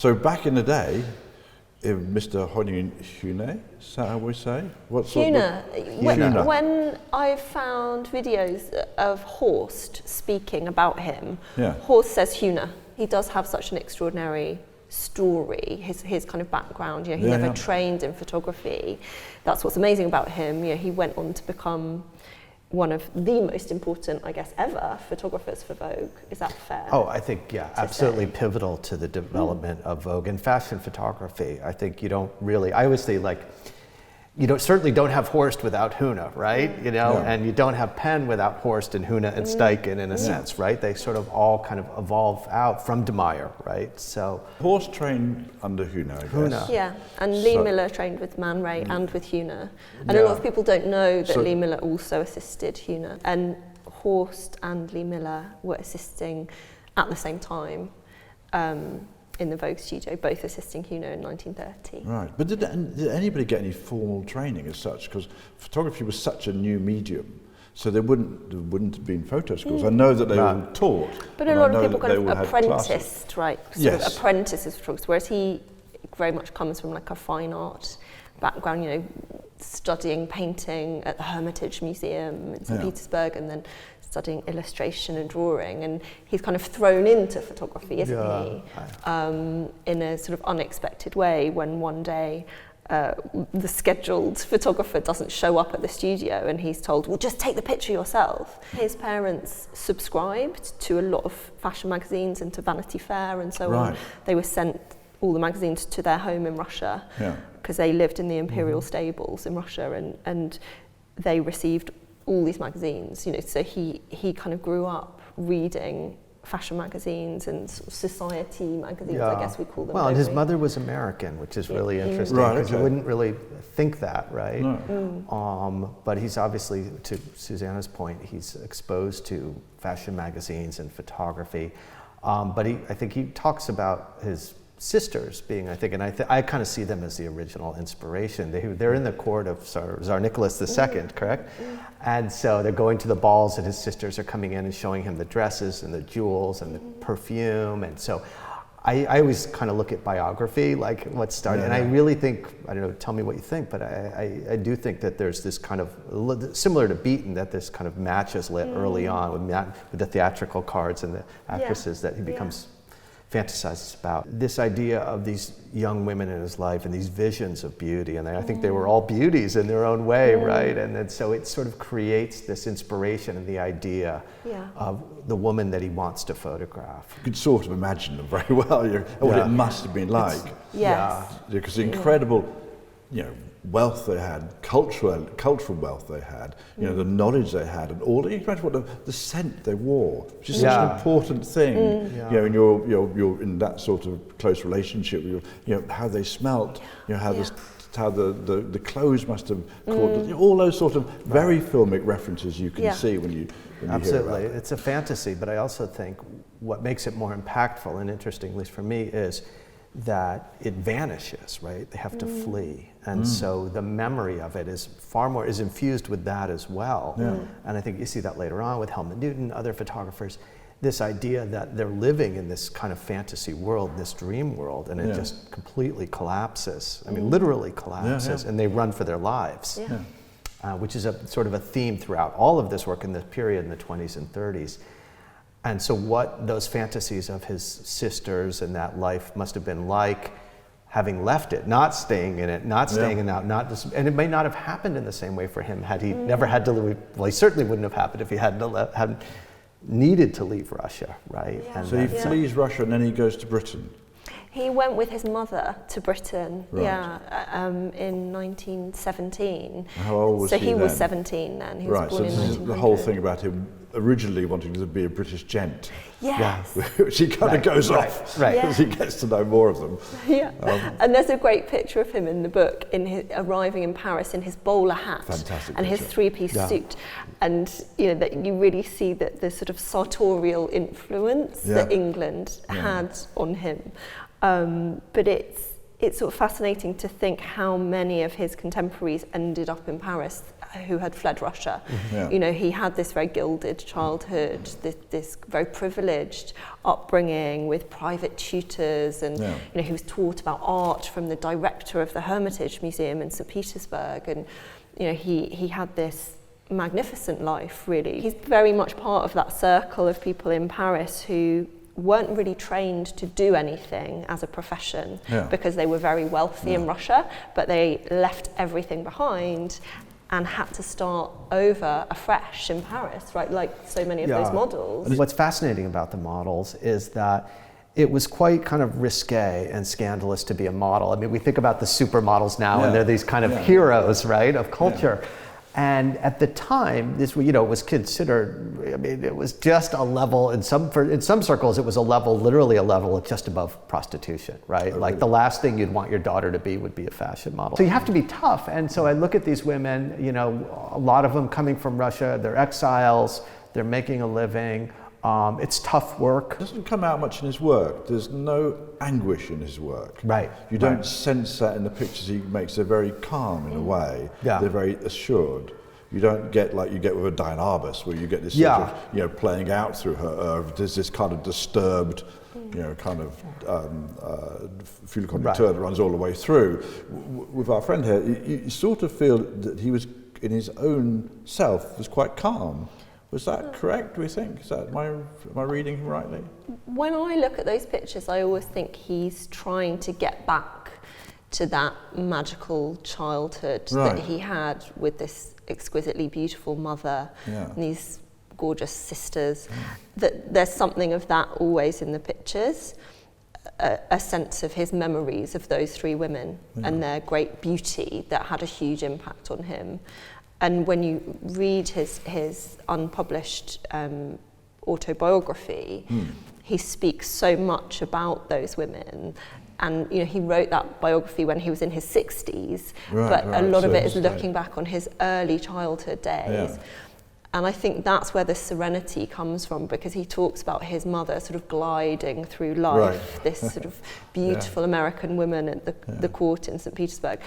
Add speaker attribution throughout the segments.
Speaker 1: So back in the day, Mr. Hoyningen-Huene, is that how we say?
Speaker 2: Huene. When I found videos of Horst speaking about him, Horst says Huene. He does have such an extraordinary story, his kind of background. He never trained in photography. That's what's amazing about him. He went on to become one of the most important, I guess, ever photographers for Vogue. Is that fair?
Speaker 3: Oh, I think, absolutely pivotal to the development of Vogue and fashion photography. I think you don't really, I always say, like, you certainly don't have Horst without Huene, right? And you don't have Penn without Horst and Huene and Steichen in a sense, right? They sort of all kind of evolve out from De Meyer, right? So
Speaker 1: Horst trained under Huene, I guess.
Speaker 2: Yeah, and Lee Miller trained with Man Ray and with Huene. And a lot of people don't know that Lee Miller also assisted Huene. And Horst and Lee Miller were assisting at the same time in the Vogue studio, both assisting Huene in 1930.
Speaker 1: Right, but did anybody get any formal training as such? Because photography was such a new medium, so there wouldn't have been photo schools. I know that they were taught.
Speaker 2: But a lot of people kind of apprenticed, right? Sort of apprentices photographers, whereas he very much comes from like a fine art background, studying painting at the Hermitage Museum in St. Petersburg, and then studying illustration and drawing, and he's kind of thrown into photography, isn't he? In a sort of unexpected way, when one day the scheduled photographer doesn't show up at the studio and he's told, well, just take the picture yourself. His parents subscribed to a lot of fashion magazines and to Vanity Fair and so on. They were sent all the magazines to their home in Russia because they lived in the imperial stables in Russia, and they received all these magazines, so he kind of grew up reading fashion magazines and society magazines, I guess we call them.
Speaker 3: Well, and his mother was American, which is really interesting, because you wouldn't really think that, right? No. But he's obviously, to Susanna's point, he's exposed to fashion magazines and photography. But I think he talks about his sisters being, I think, and I kind of see them as the original inspiration. They're in the court of Tsar Nicholas II, correct? And so they're going to the balls, and his sisters are coming in and showing him the dresses and the jewels and the perfume. And so I always kind of look at biography, like what started, and I really think, I don't know, tell me what you think, but I do think that there's this kind of, similar to Beaton, that this kind of match is lit early on with the theatrical cards and the actresses that he becomes fantasizes about. This idea of these young women in his life and these visions of beauty, and I think they were all beauties in their own way, right? And so it sort of creates this inspiration and the idea of the woman that he wants to photograph. You
Speaker 1: could sort of imagine them very well, what it must have been like. Because the incredible, wealth they had, cultural wealth they had, the knowledge they had, and all. You can imagine what the scent they wore, which is such an important thing. And you're in that sort of close relationship with how they smelt, how the clothes must have caught. All those sort of very filmic references you can see when you
Speaker 3: absolutely
Speaker 1: hear about it.
Speaker 3: It's a fantasy, but I also think what makes it more impactful and interesting, at least for me, is that it vanishes, right? They have to flee. And so the memory of it is is infused with that as well. And I think you see that later on with Helmut Newton, other photographers, this idea that they're living in this kind of fantasy world, this dream world, and it just completely collapses. I mean, literally collapses, and they run for their lives, which is a sort of a theme throughout all of this work in the period in the 20s and 30s. And so what those fantasies of his sisters and that life must have been like, having left it, not staying in it, not staying in that, and it may not have happened in the same way for him had he never had to leave. Well, he certainly wouldn't have happened if he hadn't needed to leave Russia, right?
Speaker 2: Yeah.
Speaker 3: And
Speaker 1: so he flees Russia and then he goes to Britain.
Speaker 2: He went with his mother to Britain, in 1917.
Speaker 1: How old was he then?
Speaker 2: So he was 17 then. He was born in 1900.
Speaker 1: The whole thing about him originally wanting to be a British gent.
Speaker 2: Yes.
Speaker 1: Which he kind of goes off as he gets to know more of them.
Speaker 2: And there's a great picture of him in the book, arriving in Paris in his bowler hat and his three-piece suit. And that you really see that the sort of sartorial influence that England had on him. But it's sort of fascinating to think how many of his contemporaries ended up in Paris who had fled Russia. You know, he had this very gilded childhood, this very privileged upbringing with private tutors, and you know, he was taught about art from the director of the Hermitage Museum in St. Petersburg, and you know, he had this magnificent life, really. He's very much part of that circle of people in Paris who weren't really trained to do anything as a profession because they were very wealthy in Russia, but they left everything behind and had to start over afresh in Paris, right? Like so many of those models.
Speaker 3: And what's fascinating about the models is that it was quite kind of risque and scandalous to be a model. I mean, we think about the supermodels now, and they're these kind of heroes, right, of culture. And at the time, this, you know, was considered, I mean, it was just a level, in some circles, it was a level, literally a level just above prostitution, right? Like the last thing you'd want your daughter to be would be a fashion model. So you have to be tough. And so I look at these women, you know, a lot of them coming from Russia, they're exiles, they're making a living. It's tough work.
Speaker 1: It doesn't come out much in his work. There's no anguish in his work.
Speaker 3: Right.
Speaker 1: You don't sense that in the pictures he makes. They're very calm in a way. They're very assured. You don't get like you get with a Diane Arbus, where you get this sort of, you know, playing out through her. There's this kind of disturbed, you know, kind of fil conducteur that runs all the way through. With our friend here, you sort of feel that he was, in his own self, was quite calm. Was that correct, do we think? Is that, am I reading him rightly?
Speaker 2: When I look at those pictures, I always think he's trying to get back to that magical childhood that he had with this exquisitely beautiful mother and these gorgeous sisters. That there's something of that always in the pictures, a sense of his memories of those three women and their great beauty that had a huge impact on him. And when you read his unpublished autobiography, he speaks so much about those women. And you know, he wrote that biography when he was in his 60s, but a lot of it is looking back on his early childhood days. And I think that's where the serenity comes from, because he talks about his mother sort of gliding through life, this sort of beautiful American woman at the court in St. Petersburg.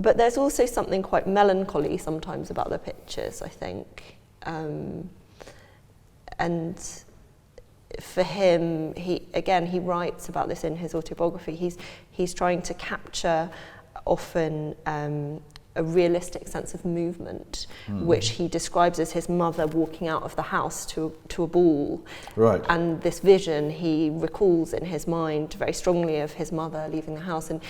Speaker 2: But there's also something quite melancholy sometimes about the pictures, I think. And for him, he writes about this in his autobiography. He's trying to capture often a realistic sense of movement, which he describes as his mother walking out of the house to a ball. And this vision he recalls in his mind very strongly of his mother leaving the house. And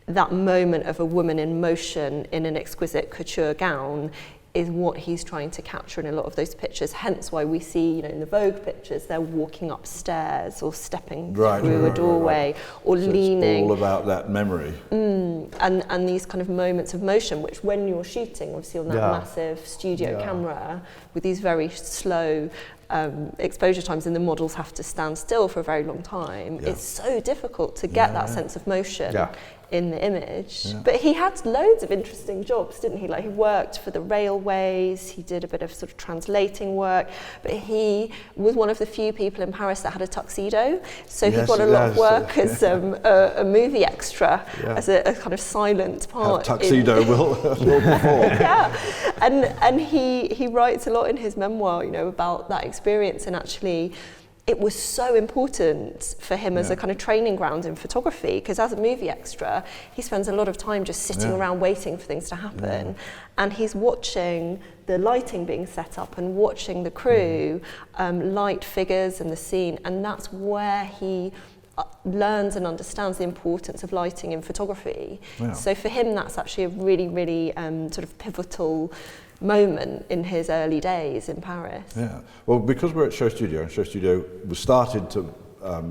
Speaker 2: that moment of a woman in motion in an exquisite couture gown is what he's trying to capture in a lot of those pictures. Hence why we see, you know, in the Vogue pictures, they're walking upstairs or stepping through a doorway or so leaning.
Speaker 1: It's all about that memory.
Speaker 2: And these kind of moments of motion, which when you're shooting, obviously on that massive studio camera, with these very slow exposure times, and the models have to stand still for a very long time, it's so difficult to get that sense of motion in the image. But he had loads of interesting jobs, didn't he? Like, he worked for the railways, he did a bit of sort of translating work, but he was one of the few people in Paris that had a tuxedo, so he got a lot of work as a movie extra, as a kind of silent part.
Speaker 1: A tuxedo will perform.
Speaker 2: And he writes a lot in his memoir, you know, about that experience, and actually it was so important for him as a kind of training ground in photography, because as a movie extra, he spends a lot of time just sitting around waiting for things to happen. And he's watching the lighting being set up and watching the crew light figures in the scene. And that's where he learns and understands the importance of lighting in photography. So for him, that's actually a really, really sort of pivotal moment in his early days in Paris.
Speaker 1: Well, because we're at SHOWstudio, and SHOWstudio was started to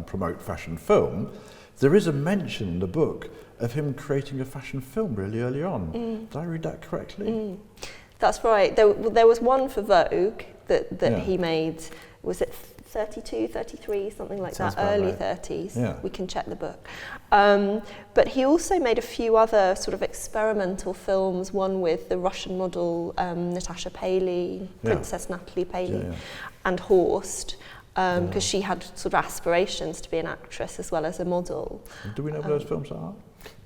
Speaker 1: promote fashion film, there is a mention in the book of him creating a fashion film really early on. Did I read that correctly?
Speaker 2: That's right. There was one for Vogue that he made, was it 32, 33, something like that, early 30s. We can check the book. But he also made a few other sort of experimental films, one with the Russian model Natasha Paley, Princess Natalie Paley, and Horst. because she had sort of aspirations to be an actress as well as a model.
Speaker 1: Do we know where those films are?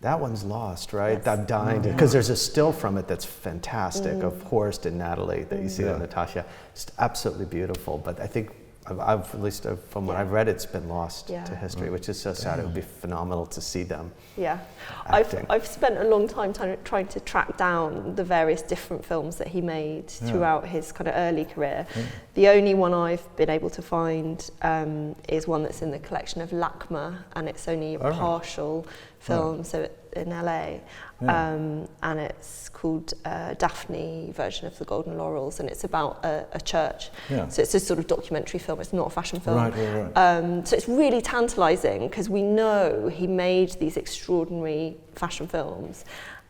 Speaker 3: That one's lost, right?
Speaker 2: Yes.
Speaker 3: I'm dying to, because there's a still from it that's fantastic of Horst and Natalie that you see on Natasha. Just absolutely beautiful. But I think I've at least from what I've read, it's been lost to history, which is so sad. It would be phenomenal to see them.
Speaker 2: Yeah, I've spent a long time trying to track down the various different films that he made throughout his kind of early career. The only one I've been able to find is one that's in the collection of LACMA, and it's only a partial film, so in LA, and it's called Daphne version of the Golden Laurels, and it's about a church. So it's a sort of documentary film. It's not a fashion film. Right. So it's really tantalising because we know he made these extraordinary fashion films,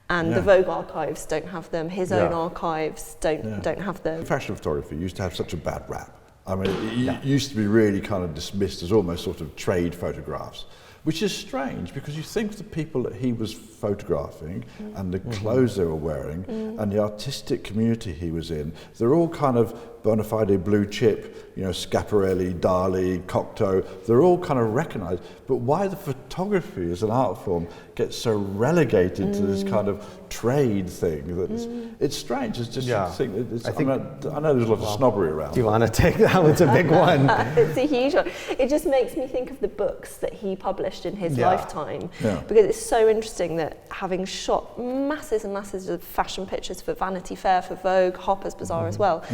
Speaker 2: and the Vogue archives don't have them. His own archives don't have them.
Speaker 1: Fashion photography used to have such a bad rap. I mean, it used to be really kind of dismissed as almost sort of trade photographs, which is strange because you think of the people that he was photographing and the clothes they were wearing and the artistic community he was in, they're all kind of bona fide blue chip, you know, Schiaparelli, Dali, Cocteau, they're all kind of recognized. But why the photography as an art form gets so relegated to this kind of trade thing, that's, it's strange. It's just, I know there's a lot of snobbery around.
Speaker 3: Do you want to take that? It's a big one.
Speaker 2: It's a huge one. It just makes me think of the books that he published in his lifetime, because it's so interesting that having shot masses and masses of fashion pictures for Vanity Fair, for Vogue, Harper's Bazaar as well,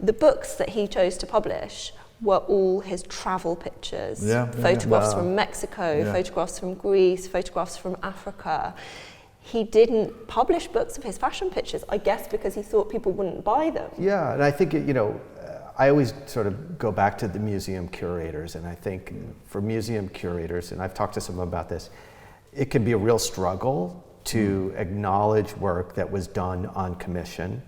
Speaker 2: the books that he chose to publish were all his travel pictures, photographs from Mexico, photographs from Greece, photographs from Africa. He didn't publish books of his fashion pictures, I guess because he thought people wouldn't buy them.
Speaker 3: Yeah, and I think, I always sort of go back to the museum curators, and I think for museum curators, and I've talked to some about this, it can be a real struggle to acknowledge work that was done on commission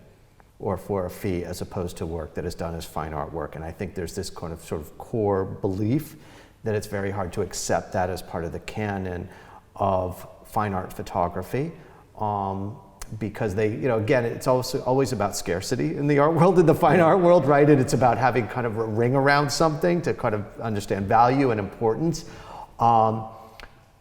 Speaker 3: or for a fee as opposed to work that is done as fine art work. And I think there's this kind of sort of core belief that it's very hard to accept that as part of the canon of fine art photography, because they, again, it's also always about scarcity in the art world, in the fine art world, right? And it's about having kind of a ring around something to kind of understand value and importance.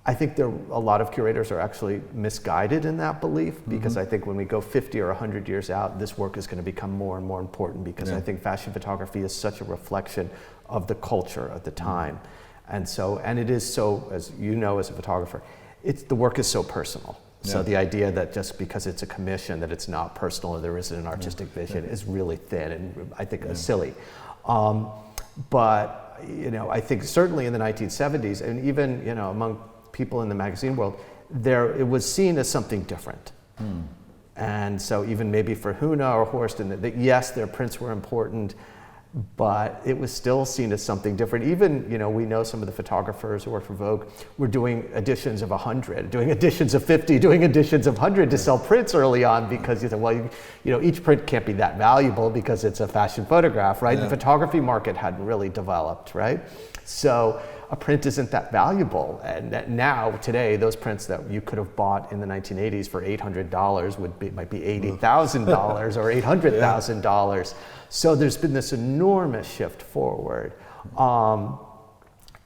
Speaker 3: I think a lot of curators are actually misguided in that belief, because I think when we go 50 or 100 years out, this work is going to become more and more important, because I think fashion photography is such a reflection of the culture at the time. And it is so, as you know as a photographer, the work is so personal. So the idea that just because it's a commission that it's not personal or there isn't an artistic vision is really thin and I think silly. But I think certainly in the 1970s, and even among people in the magazine world, it was seen as something different. And so even maybe for Huene or Horst, yes, their prints were important, but it was still seen as something different. Even, we know some of the photographers who work for Vogue were doing editions of 100, doing editions of 50, doing editions of 100 to sell prints early on, because you said, each print can't be that valuable because it's a fashion photograph, right? The photography market hadn't really developed, right? So a print isn't that valuable. And now, today, those prints that you could have bought in the 1980s for $800 might be $80,000 or $800,000. So there's been this enormous shift forward. And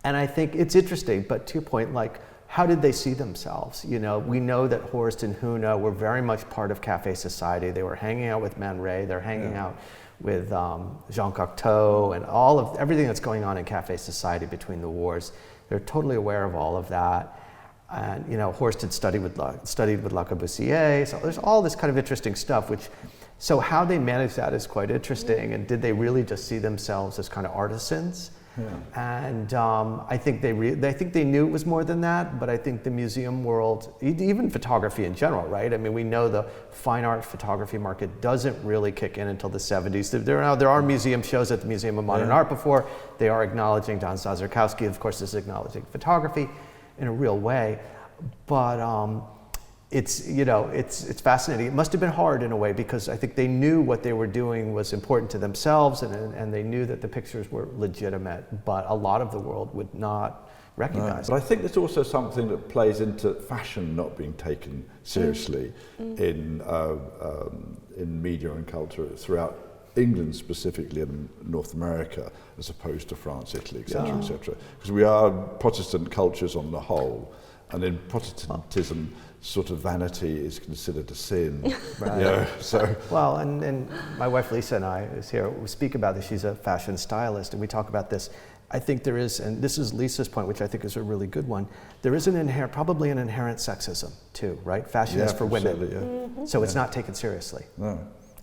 Speaker 3: I think it's interesting, but to your point, how did they see themselves? We know that Horst and Huene were very much part of cafe society. They were hanging out with Man Ray, they're hanging out with Jean Cocteau and everything that's going on in cafe society between the wars. They're totally aware of all of that. And Horst had studied with Le Corbusier, so there's all this kind of interesting stuff, so how they managed that is quite interesting. And did they really just see themselves as kind of artisans? And I think they knew it was more than that, but I think the museum world, even photography in general, right? I mean, we know the fine art photography market doesn't really kick in until the 70s. There are museum shows at the Museum of Modern Art before. They are acknowledging, Don Sazerkowski, of course, is acknowledging photography in a real way. But it's fascinating. It must have been hard in a way, because I think they knew what they were doing was important to themselves, and they knew that the pictures were legitimate, but a lot of the world would not recognize it.
Speaker 1: But I think there's also something that plays into fashion not being taken seriously in media and culture throughout England specifically and North America as opposed to France, Italy, etc., etc. Because we are Protestant cultures on the whole, and in Protestantism, sort of vanity is considered a sin.
Speaker 3: Right.
Speaker 1: So.
Speaker 3: Well, and my wife Lisa and I is here. We speak about this. She's a fashion stylist, and we talk about this. I think there is, and this is Lisa's point, which I think is a really good one. There is probably an inherent sexism too, right? Fashion is for women, so it's not taken seriously.
Speaker 1: No.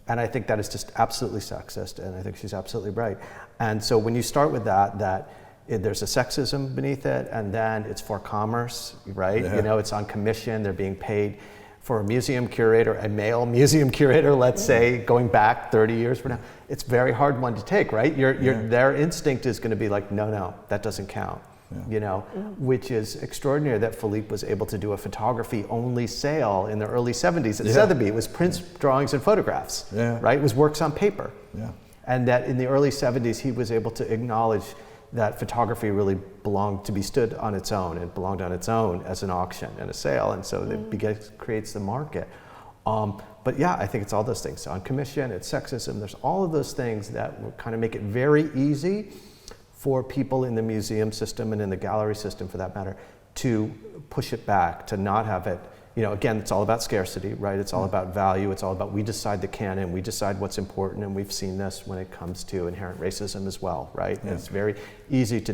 Speaker 3: And I think that is just absolutely sexist, and I think she's absolutely right. And so when you start with that there's a sexism beneath it, and then it's for commerce, right?
Speaker 1: Yeah.
Speaker 3: It's on commission, they're being paid. For a museum curator, a male museum curator, let's say, going back 30 years from now, it's a very hard one to take, right? Their instinct is going to be like, no, that doesn't count. Which is extraordinary that Philippe was able to do a photography-only sale in the early 70s at Sotheby's. It was prints, drawings, and photographs, right? It was works on paper.
Speaker 1: Yeah.
Speaker 3: And that in the early 70s, he was able to acknowledge that photography really belonged to be stood on its own. It belonged on its own as an auction and a sale, and so it creates the market. But yeah, I think it's all those things. On commission, it's sexism. There's all of those things that will kind of make it very easy for people in the museum system and in the gallery system, for that matter, to push it back, to not have it. Again, it's all about scarcity, right? It's all about value. It's all about we decide the canon, we decide what's important, and we've seen this when it comes to inherent racism as well, right? Yeah. It's very easy to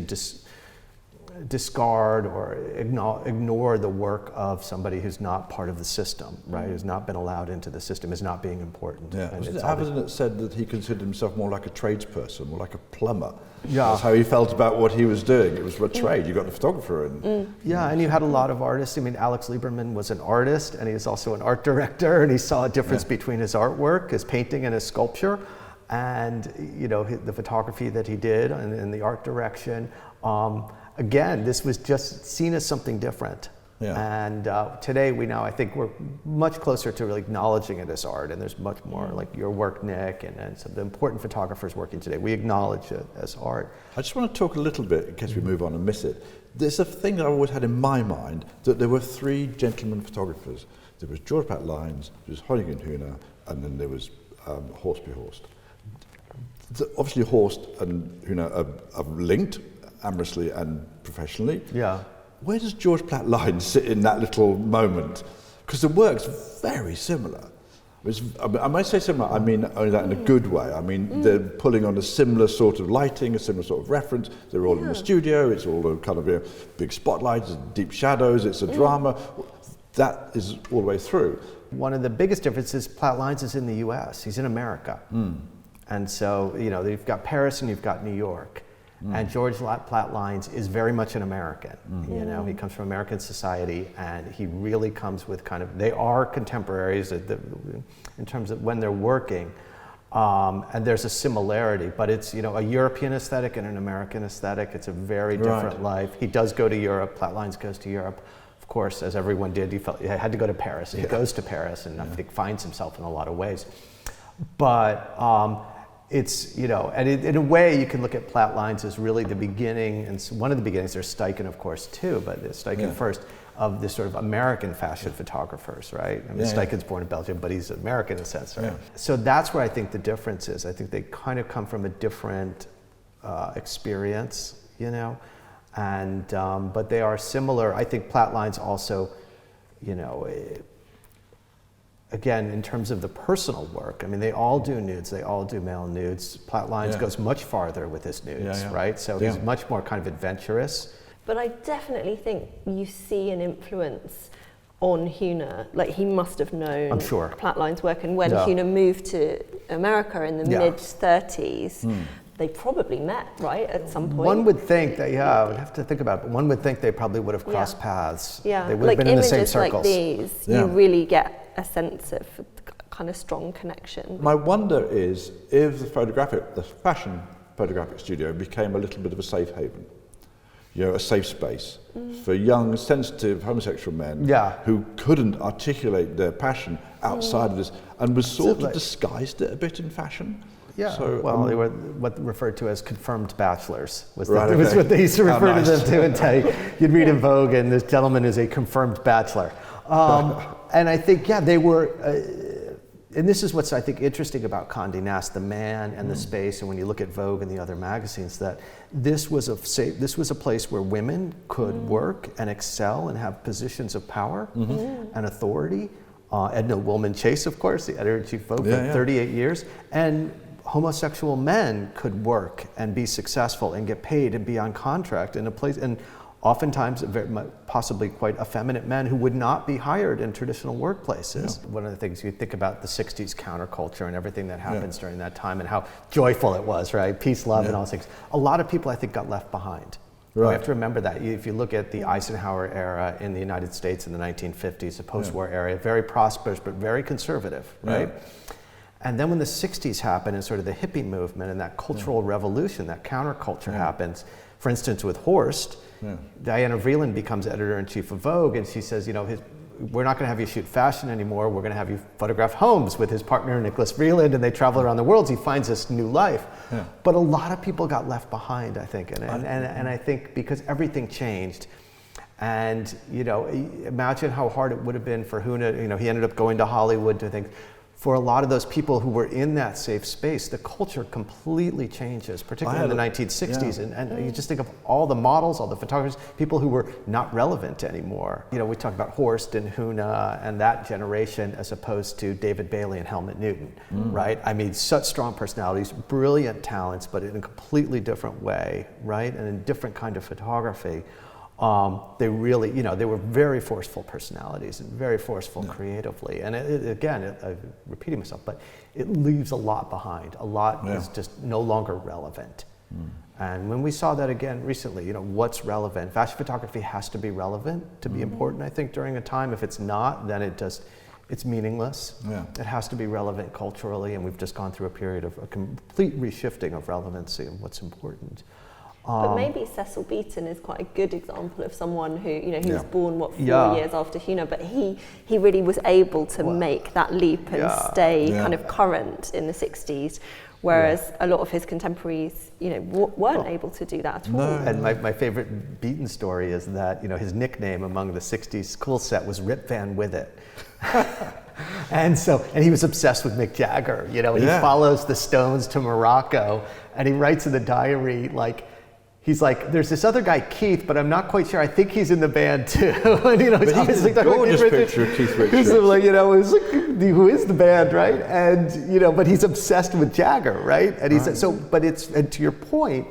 Speaker 3: discard or ignore the work of somebody who's not part of the system, right? Who's not been allowed into the system, is not being important.
Speaker 1: Yeah. Was it Avedon that said that he considered himself more like a tradesperson, more like a plumber?
Speaker 3: Yeah.
Speaker 1: That's how he felt about what he was doing. It was a trade. You got the photographer and...
Speaker 3: Yeah, and you had a lot of artists. I mean, Alex Lieberman was an artist, and he was also an art director, and he saw a difference between his artwork, his painting, and his sculpture, and the photography that he did and the art direction. Again, this was just seen as something different. Yeah. And today I think we're much closer to really acknowledging it as art, and there's much more like your work, Nick, and some of the important photographers working today. We acknowledge it as art.
Speaker 1: I just want to talk a little bit, in case we move on and miss it. There's a thing that I always had in my mind, that there were three gentlemen photographers. There was George Hoyningen-Huene, there was Hoyningen-Huene, and then there was Horst. Obviously, Horst and Huene are linked amorously and professionally.
Speaker 3: Yeah.
Speaker 1: Where does George Platt-Lyons sit in that little moment? Because the work's very similar. I might say similar, I mean only that in a good way. I mean, they're pulling on a similar sort of lighting, a similar sort of reference. They're all in the studio, it's all a kind of big spotlights, deep shadows, it's a drama. That is all the way through.
Speaker 3: One of the biggest differences, Platt-Lyons is in the US, he's in America. And so, you've got Paris and you've got New York. And George Platt-Lyons is very much an American. He comes from American society, and he really comes with they are contemporaries in terms of when they're working, and there's a similarity, but it's a European aesthetic and an American aesthetic. It's a very different life. He does go to Europe. Platt-Lyons goes to Europe, of course, as everyone did. He had to go to Paris. He goes to Paris, and I think finds himself in a lot of ways. But it's, and in a way you can look at Platt-Lyons as really the beginning, and one of the beginnings, there's Steichen of course too, but Steichen first, of this sort of American fashion photographers, right? I mean, Steichen's born in Belgium, but he's American in a sense, right? So that's where I think the difference is. I think they kind of come from a different experience, and but they are similar. I think Platt-Lyons also, again, in terms of the personal work, I mean, they all do nudes, they all do male nudes. Platt-Lyons goes much farther with his nudes, right? So he's much more kind of adventurous.
Speaker 2: But I definitely think you see an influence on Huene. Like, he must have known
Speaker 3: I'm sure.
Speaker 2: Platt-Lyons' work, and when Huene moved to America in the mid-30s, they probably met, right, at some point.
Speaker 3: One would think that, I would have to think about it, but one would think they probably would have crossed paths.
Speaker 2: Yeah,
Speaker 3: they would have been in the same circles.
Speaker 2: Like these, you really get a sense of kind of strong connection.
Speaker 1: My wonder is if the fashion photographic studio became a little bit of a safe haven, a safe space for young, sensitive homosexual men who couldn't articulate their passion outside of this, and was sort of disguised it a bit in fashion.
Speaker 3: Yeah, so, they were what referred to as confirmed bachelors, was what they used to refer to them to, and tell you. You'd read in Vogue, and this gentleman is a confirmed bachelor. And I think, they were, and this is what's, I think, interesting about Condé Nast, the man and the space, and when you look at Vogue and the other magazines, that this was a place where women could work and excel and have positions of power and authority. Edna Woolman Chase, of course, the editor-in-chief of Vogue for 38 years, and homosexual men could work and be successful and get paid and be on contract in a place, and oftentimes possibly quite effeminate men who would not be hired in traditional workplaces. One of the things you think about the 60s counterculture and everything that happens during that time and how joyful it was, right? Peace, love, and all those things. A lot of people, I think, got left behind. Right. We have to remember that. If you look at the Eisenhower era in the United States in the 1950s, the post-war era, very prosperous but very conservative, right? And then when the 60s happened and sort of the hippie movement and that cultural revolution, that counterculture happens, for instance, with Horst, Diana Vreeland becomes editor-in-chief of Vogue, and she says, we're not going to have you shoot fashion anymore, we're going to have you photograph homes with his partner Nicholas Vreeland, and they travel around the world. He finds this new life. But a lot of people got left behind, I think, and I think because everything changed. And imagine how hard it would have been for Huene. He ended up going to Hollywood to think. For a lot of those people who were in that safe space, the culture completely changes, particularly in the 1960s. And you just think of all the models, all the photographers, people who were not relevant anymore. We talk about Horst and Huene and that generation as opposed to David Bailey and Helmut Newton, right? I mean, such strong personalities, brilliant talents, but in a completely different way, right? And in a different kind of photography. They really, they were very forceful personalities and very forceful creatively. And I'm repeating myself, but it leaves a lot behind. A lot is just no longer relevant. And when we saw that again recently, what's relevant? Fashion photography has to be relevant to be important, I think, during a time. If it's not, then it's meaningless. It has to be relevant culturally, and we've just gone through a period of a complete reshifting of relevancy and what's important.
Speaker 2: But maybe Cecil Beaton is quite a good example of someone who, he was born, 4 years after Huene, but he really was able to make that leap and stay kind of current in the 60s, whereas a lot of his contemporaries, weren't able to do that at all.
Speaker 3: And my favorite Beaton story is that, his nickname among the 60s school set was Rip Van With It. And he was obsessed with Mick Jagger, he follows the Stones to Morocco, and he writes in the diary, he's like, there's this other guy, Keith, but I'm not quite sure. I think he's in the band too. And
Speaker 1: he's obviously a gorgeous picture of Keith Richards.
Speaker 3: Who is the band, right? And but he's obsessed with Jagger, right? And he's and to your point,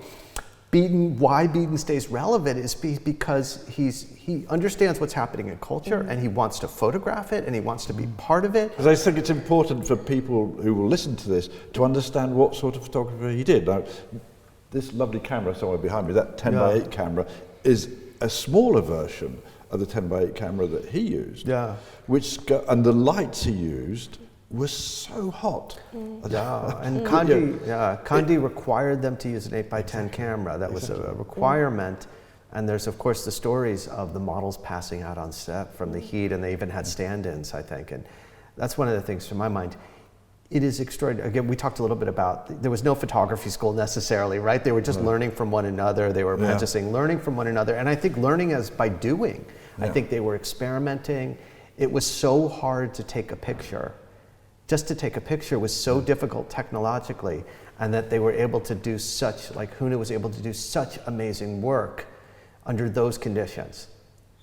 Speaker 3: why Beaton stays relevant is because he understands what's happening in culture and he wants to photograph it and he wants to be part of it.
Speaker 1: Because I think it's important for people who will listen to this to understand what sort of photography he did. Now, this lovely camera somewhere behind me, that 10x8 camera, is a smaller version of the 10x8 camera that he used. And the lights he used were so hot.
Speaker 3: And Condé required them to use an 8x10 camera. That was a requirement. And there's, of course, the stories of the models passing out on set from the heat, and they even had stand-ins, I think. And that's one of the things, from my mind. It is extraordinary. Again, we talked a little bit about, there was no photography school necessarily, right? They were just learning from one another. They were apprenticing, learning from one another. And I think learning is by doing. I think they were experimenting. It was so hard to take a picture. Just to take a picture was so difficult technologically, and that they were able to do Huene was able to do such amazing work under those conditions.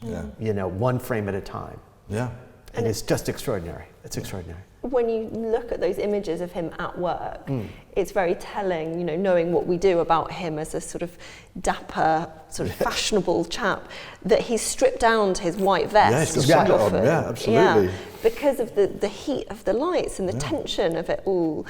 Speaker 3: One frame at a time. And it's just extraordinary. It's extraordinary.
Speaker 2: When you look at those images of him at work, it's very telling, knowing what we do about him as a sort of dapper, sort of fashionable chap, that he's stripped down to his white vest.
Speaker 1: Absolutely.
Speaker 2: Because of the heat of the lights and the tension of it all.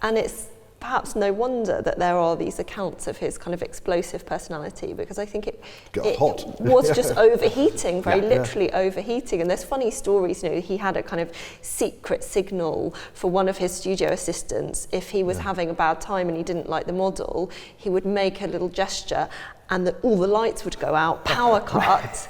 Speaker 2: And it's perhaps no wonder that there are these accounts of his kind of explosive personality, because I think it was just overheating, very literally overheating. And there's funny stories, he had a kind of secret signal for one of his studio assistants. If he was having a bad time and he didn't like the model, he would make a little gesture and all the lights would go out, power cut,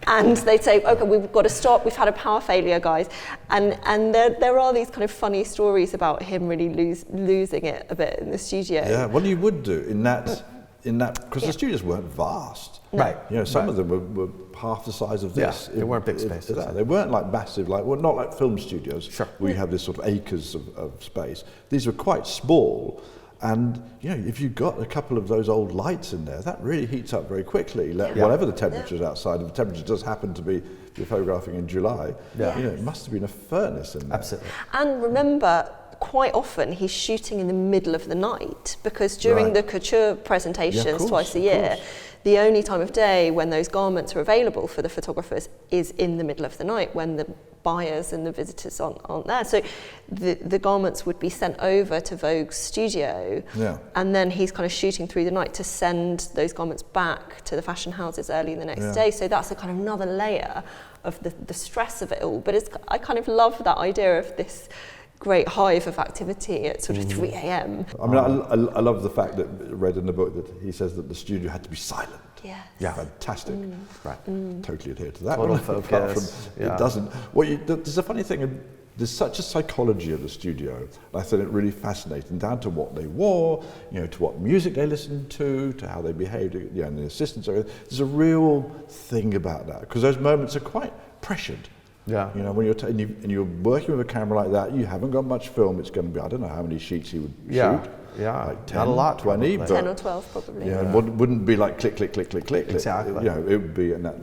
Speaker 2: and they'd say, okay, we've got to stop, we've had a power failure, guys. And there are these kind of funny stories about him really losing it a bit in the studio.
Speaker 1: What you would do in that in that, because the studios weren't vast.
Speaker 2: No.
Speaker 3: Right.
Speaker 1: You know, some of them were half the size of this.
Speaker 3: Yeah, they weren't big spaces.
Speaker 1: They weren't like massive, not like film studios,
Speaker 3: sure.
Speaker 1: where you have this sort of acres of space. These were quite small. And you know, if you've got a couple of those old lights in there, that really heats up very quickly. Whatever the temperature is outside, if the temperature does happen to be, if you're photographing in July, you know, it must have been a furnace in there.
Speaker 3: Absolutely.
Speaker 2: And remember, quite often he's shooting in the middle of the night, because during the couture presentations twice a year, the only time of day when those garments are available for the photographers is in the middle of the night, when the buyers and the visitors aren't there. So the garments would be sent over to Vogue's studio, and then he's kind of shooting through the night to send those garments back to the fashion houses early the next day. So that's a kind of another layer of the stress of it all. But I kind of love that idea of this great hive of activity at sort of 3 a.m.
Speaker 1: I mean, I love the fact that I read in the book that he says that the studio had to be silent.
Speaker 2: Yeah.
Speaker 1: Fantastic. Right. Totally adhere to that.
Speaker 3: Total focus.
Speaker 1: It doesn't. There's a funny thing. There's such a psychology of the studio. And I find it really fascinating, down to what they wore, you know, to what music they listened to how they behaved, you know, and the assistants. There's a real thing about that, because those moments are quite pressured.
Speaker 3: Yeah.
Speaker 1: You know, when you're working with a camera like that, you haven't got much film. It's going to be, I don't know how many sheets he would shoot.
Speaker 3: Yeah,
Speaker 1: like 10,
Speaker 3: not a lot,
Speaker 1: 20,
Speaker 3: but
Speaker 2: 10 or 12 probably.
Speaker 1: Yeah, it wouldn't be like click, click, click, click, click.
Speaker 3: Exactly.
Speaker 1: You know, it would be in that.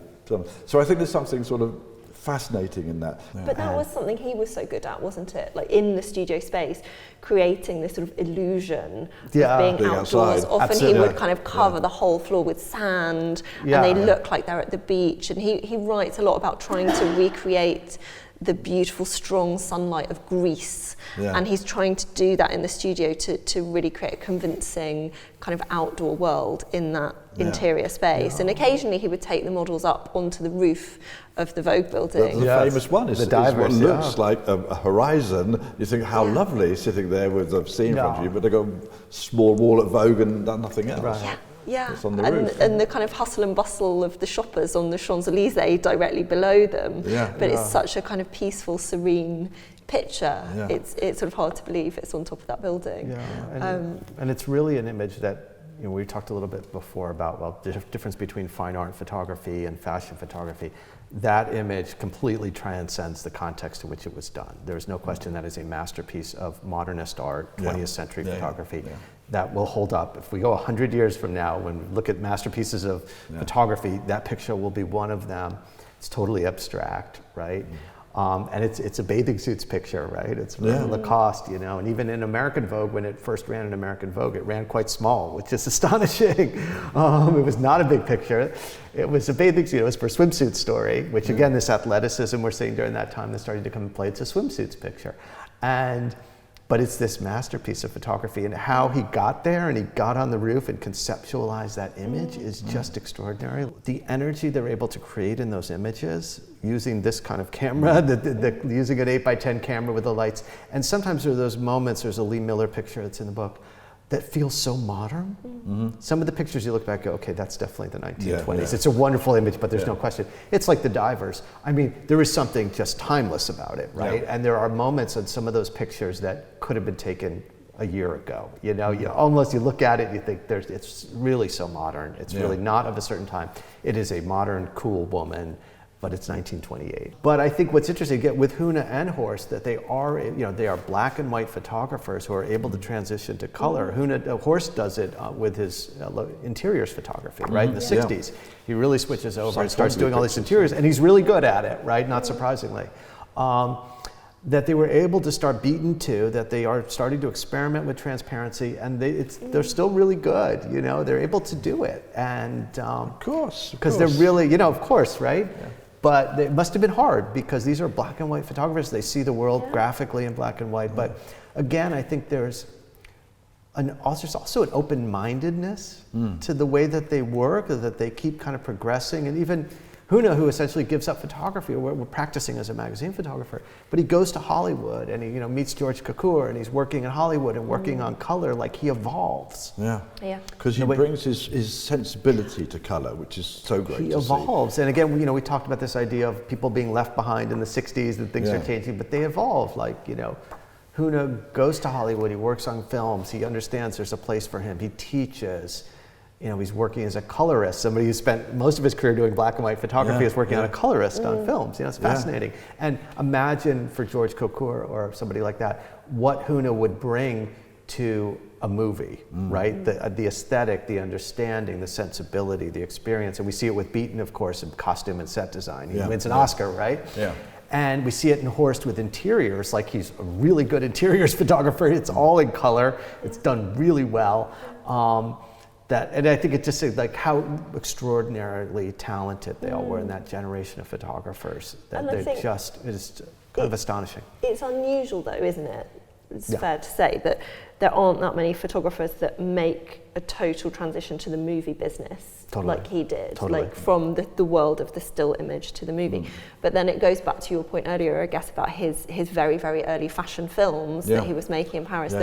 Speaker 1: So I think there's something sort of fascinating in that.
Speaker 2: But that was something he was so good at, wasn't it? Like in the studio space, creating this sort of illusion of being outdoors.
Speaker 1: outside.
Speaker 2: Often he would kind of cover the whole floor with sand, and they look like they're at the beach. And he writes a lot about trying to recreate the beautiful, strong sunlight of Greece. And he's trying to do that in the studio to really create a convincing kind of outdoor world in that interior space. And occasionally he would take the models up onto the roof of the Vogue building.
Speaker 1: The famous one is
Speaker 3: the divers,
Speaker 1: what looks like a horizon. You think, how lovely, sitting there with the sea in front of you, but they've got a small wall at Vogue and done nothing else.
Speaker 3: Right.
Speaker 2: Yeah,
Speaker 1: it's on the roof.
Speaker 2: And the kind of hustle and bustle of the shoppers on the Champs-Elysees directly below them. But it's such a kind of peaceful, serene picture. It's sort of hard to believe it's on top of that building.
Speaker 3: And it's really an image that, you know, we talked a little bit before about, the difference between fine art photography and fashion photography. That image completely transcends the context in which it was done. There's no question that is a masterpiece of modernist art, 20th century photography. That will hold up. If we go 100 years from now, when we look at masterpieces of photography, that picture will be one of them. It's totally abstract, right? And it's a bathing suits picture, right? It's Lacoste, you know, and even in American Vogue, when it first ran in American Vogue, it ran quite small, which is astonishing. It was not a big picture. It was a bathing suit, it was for a swimsuit story, which again, this athleticism we're seeing during that time that's starting to come and play, it's a swimsuits picture. But it's this masterpiece of photography, and how he got there and he got on the roof and conceptualized that image is just extraordinary. The energy they're able to create in those images using this kind of camera, using an 8x10 camera with the lights. And sometimes there are those moments, there's a Lee Miller picture that's in the book, that feels so modern. Some of the pictures you look back and go, okay, that's definitely the 1920s. It's a wonderful image, but there's no question. It's like the divers. I mean, there is something just timeless about it, right? And there are moments in some of those pictures that could have been taken a year ago. You know, you look at it, you think it's really so modern. It's really not of a certain time. It is a modern, cool woman, but it's 1928. But I think what's interesting, again, with Huene and Horst, that they are black and white photographers who are able to transition to color. Horst does it with his interiors photography, right? In the 60s. He really switches over and starts doing all these interiors, and he's really good at it, right? Not surprisingly. That they were able to start beaten to, that they are starting to experiment with transparency, and they're still really good, you know, they're able to do it. And
Speaker 1: of course.
Speaker 3: Because they're really, you know, of course, right? But it must have been hard, because these are black and white photographers. They see the world graphically in black and white. But again, I think there's also an open-mindedness to the way that they work, that they keep kind of progressing. And even Huene, who essentially gives up photography, we're practicing as a magazine photographer, but he goes to Hollywood and he meets George Cukor, and he's working in Hollywood and working on color. Like, he evolves.
Speaker 1: Because he brings his sensibility to color, which is so great.
Speaker 3: He evolves. And again, we talked about this idea of people being left behind in the 60s and things are changing, but they evolve. Like, Huene goes to Hollywood, he works on films, he understands there's a place for him, he teaches. he's working as a colorist. Somebody who spent most of his career doing black and white photography is working on a colorist on films. It's fascinating. And imagine for George Cukor or somebody like that, what Hoyningen would bring to a movie, right? The aesthetic, the understanding, the sensibility, the experience. And we see it with Beaton, of course, in costume and set design. He wins an Oscar, right? Yeah. And we see it in Horst with interiors, like he's a really good interiors photographer. It's all in color. It's done really well. And I think it just like how extraordinarily talented they all were in that generation of photographers. That they're just, it's kind of astonishing.
Speaker 2: It's unusual though, isn't it? It's fair to say that there aren't that many photographers that make a total transition to the movie business like he did, like from the world of the still image to the movie. But then it goes back to your point earlier, I guess, about his very, very early fashion films that he was making in Paris.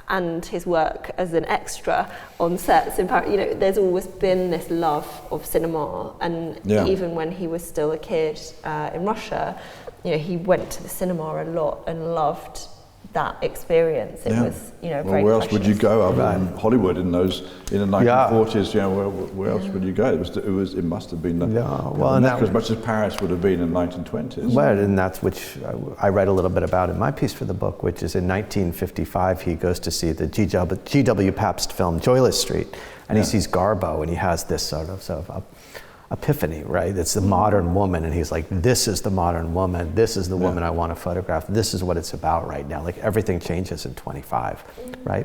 Speaker 2: And his work as an extra on sets in Paris. There's always been this love of cinema, and even when he was still a kid in Russia, he went to the cinema a lot and loved that experience. It was, very
Speaker 1: where else would you go other than Hollywood in the 1940s? Where else would you go? It must have been as much as Paris would have been in the 1920s.
Speaker 3: Well, and that's which I read a little bit about in my piece for the book, which is in 1955 he goes to see the G.W. Pabst film Joyless Street, and he sees Garbo, and he has this sort of epiphany, right? It's the modern woman, and he's like, this is the modern woman, this is the woman I want to photograph, this is what it's about right now. Like everything changes in 25, right?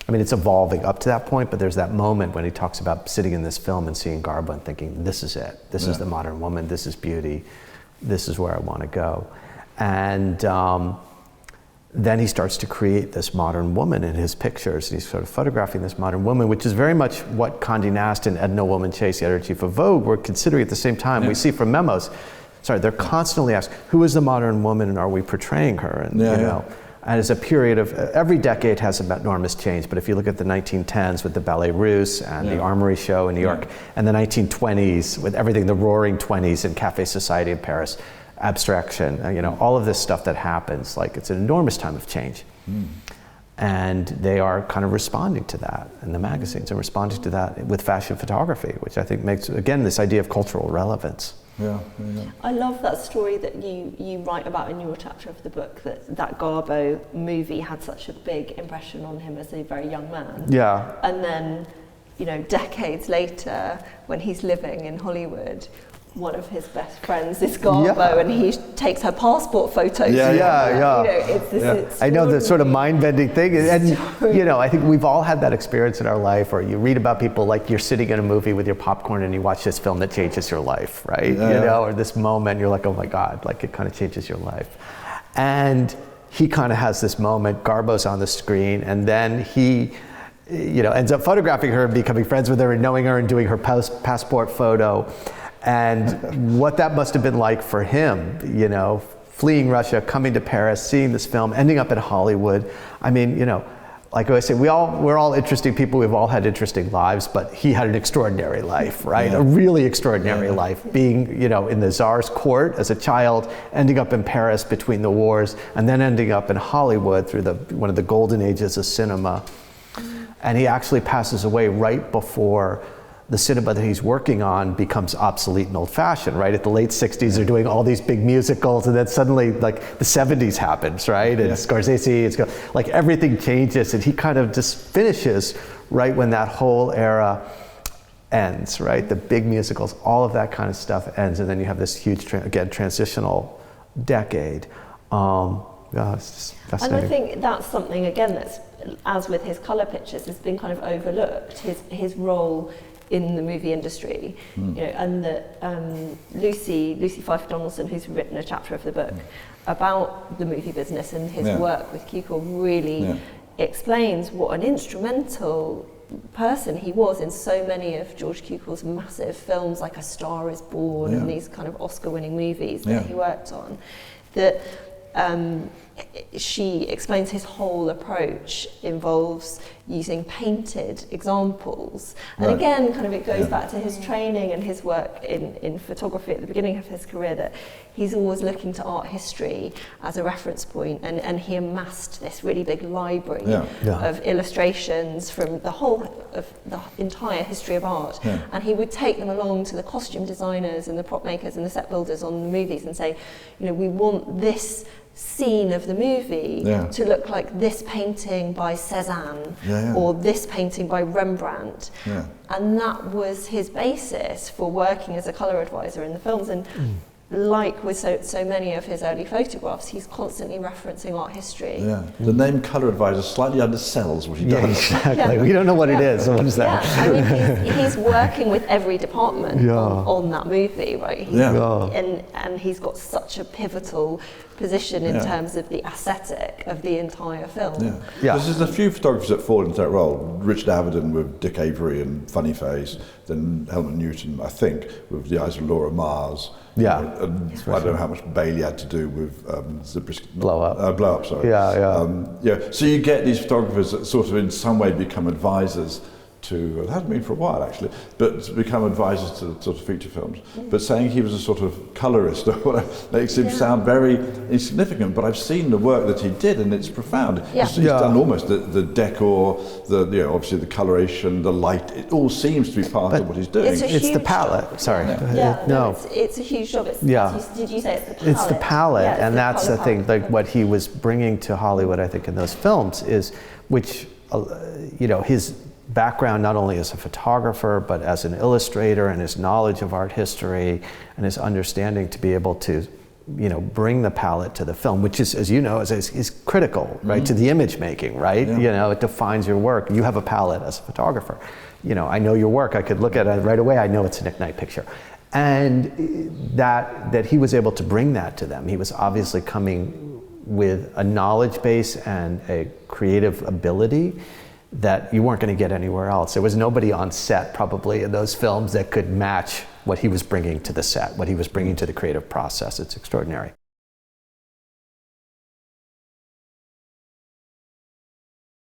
Speaker 3: I mean, it's evolving up to that point, but there's that moment when he talks about sitting in this film and seeing Garbo and thinking, this is it, this is the modern woman, this is beauty, this is where I want to go. And then he starts to create this modern woman in his pictures. He's sort of photographing this modern woman, which is very much what Condé Nast and Edna Woolman-Chase, the editor-in-chief of Vogue, were considering at the same time. We see from memos, they're constantly asked, who is the modern woman and are we portraying her? And and it's a period of, every decade has enormous change, but if you look at the 1910s with the Ballet Russe and the Armory Show in New York, and the 1920s with everything, the Roaring 20s and Café Society in Paris, abstraction, all of this stuff that happens, like it's an enormous time of change. And they are kind of responding to that, and the magazines are responding to that with fashion photography, which I think makes, again, this idea of cultural relevance.
Speaker 2: I love that story that you write about in your chapter of the book, that Garbo movie had such a big impression on him as a very young man. And then, decades later, when he's living in Hollywood, one of his best friends is Garbo, and he takes her passport photos. It's
Speaker 3: I know, the sort of mind-bending thing, and I think we've all had that experience in our life, or you read about people like you're sitting in a movie with your popcorn and you watch this film that changes your life, right? Or this moment, you're like, oh my God, like it kind of changes your life. And he kind of has this moment, Garbo's on the screen, and then he ends up photographing her and becoming friends with her and knowing her and doing her passport photo. And what that must have been like for him, fleeing Russia, coming to Paris, seeing this film, ending up in Hollywood. I mean, like I say, we're all interesting people, we've all had interesting lives, but he had an extraordinary life, right? A really extraordinary life, being, in the Tsar's court as a child, ending up in Paris between the wars, and then ending up in Hollywood through one of the golden ages of cinema. And he actually passes away right before the cinema that he's working on becomes obsolete and old-fashioned, right? At the late 60s, they're doing all these big musicals, and then suddenly, like, the 70s happens, right? And Scorsese, like, everything changes, and he kind of just finishes right when that whole era ends, right? The big musicals, all of that kind of stuff ends, and then you have this huge, transitional decade. It's just fascinating.
Speaker 2: And I think that's something, again, that's, as with his colour pictures, has been kind of overlooked, his role in the movie industry, and that Lucy Fife Donaldson, who's written a chapter of the book about the movie business and his work with Cukor, really explains what an instrumental person he was in so many of George Cukor's massive films, like A Star Is Born and these kind of Oscar-winning movies that he worked on. That she explains his whole approach involves using painted examples. And again, kind of it goes back to his training and his work in photography at the beginning of his career, that he's always looking to art history as a reference point, and he amassed this really big library of illustrations from the whole of the entire history of art, and he would take them along to the costume designers and the prop makers and the set builders on the movies and say, you know, we want this scene of the movie to look like this painting by Cézanne or this painting by Rembrandt. And that was his basis for working as a colour advisor in the films. And like with so many of his early photographs, he's constantly referencing art history.
Speaker 1: The name colour advisor slightly undersells what he does.
Speaker 3: Exactly. We don't know what it is. So what is that?
Speaker 2: I mean, he's working with every department on that movie, right? And he's got such a pivotal position in terms of the aesthetic of the entire film.
Speaker 1: There's a few photographers that fall into that role. Richard Avedon with Dick Avery and Funny Face, then Helmut Newton, I think, with The Eyes of Laura Mars. I don't know how much Bailey had to do with
Speaker 3: Blow Up.
Speaker 1: Sorry. So you get these photographers that sort of in some way become advisors to, it hasn't been for a while actually, but to become advisors to sort of feature films. But saying he was a sort of colorist or whatever makes him sound very insignificant, but I've seen the work that he did and it's profound. He's done almost the decor, obviously the coloration, the light, it all seems to be part of what he's doing.
Speaker 3: It's the palette,
Speaker 2: job.
Speaker 3: sorry.
Speaker 2: It's a huge job. Did you say it's the palette?
Speaker 3: It's the palette, and that's the thing, like what he was bringing to Hollywood, I think, in those films is, which, his background not only as a photographer but as an illustrator, and his knowledge of art history and his understanding to be able to bring the palette to the film, which is, as you know, is critical, right, to the image making, right? It defines your work. You have a palette as a photographer. I know your work, I could look at it right away, I know it's a Nick Knight picture. And that he was able to bring that to them. He was obviously coming with a knowledge base and a creative ability that you weren't going to get anywhere else. There was nobody on set probably in those films that could match what he was bringing to the set, what he was bringing to the creative process. It's extraordinary.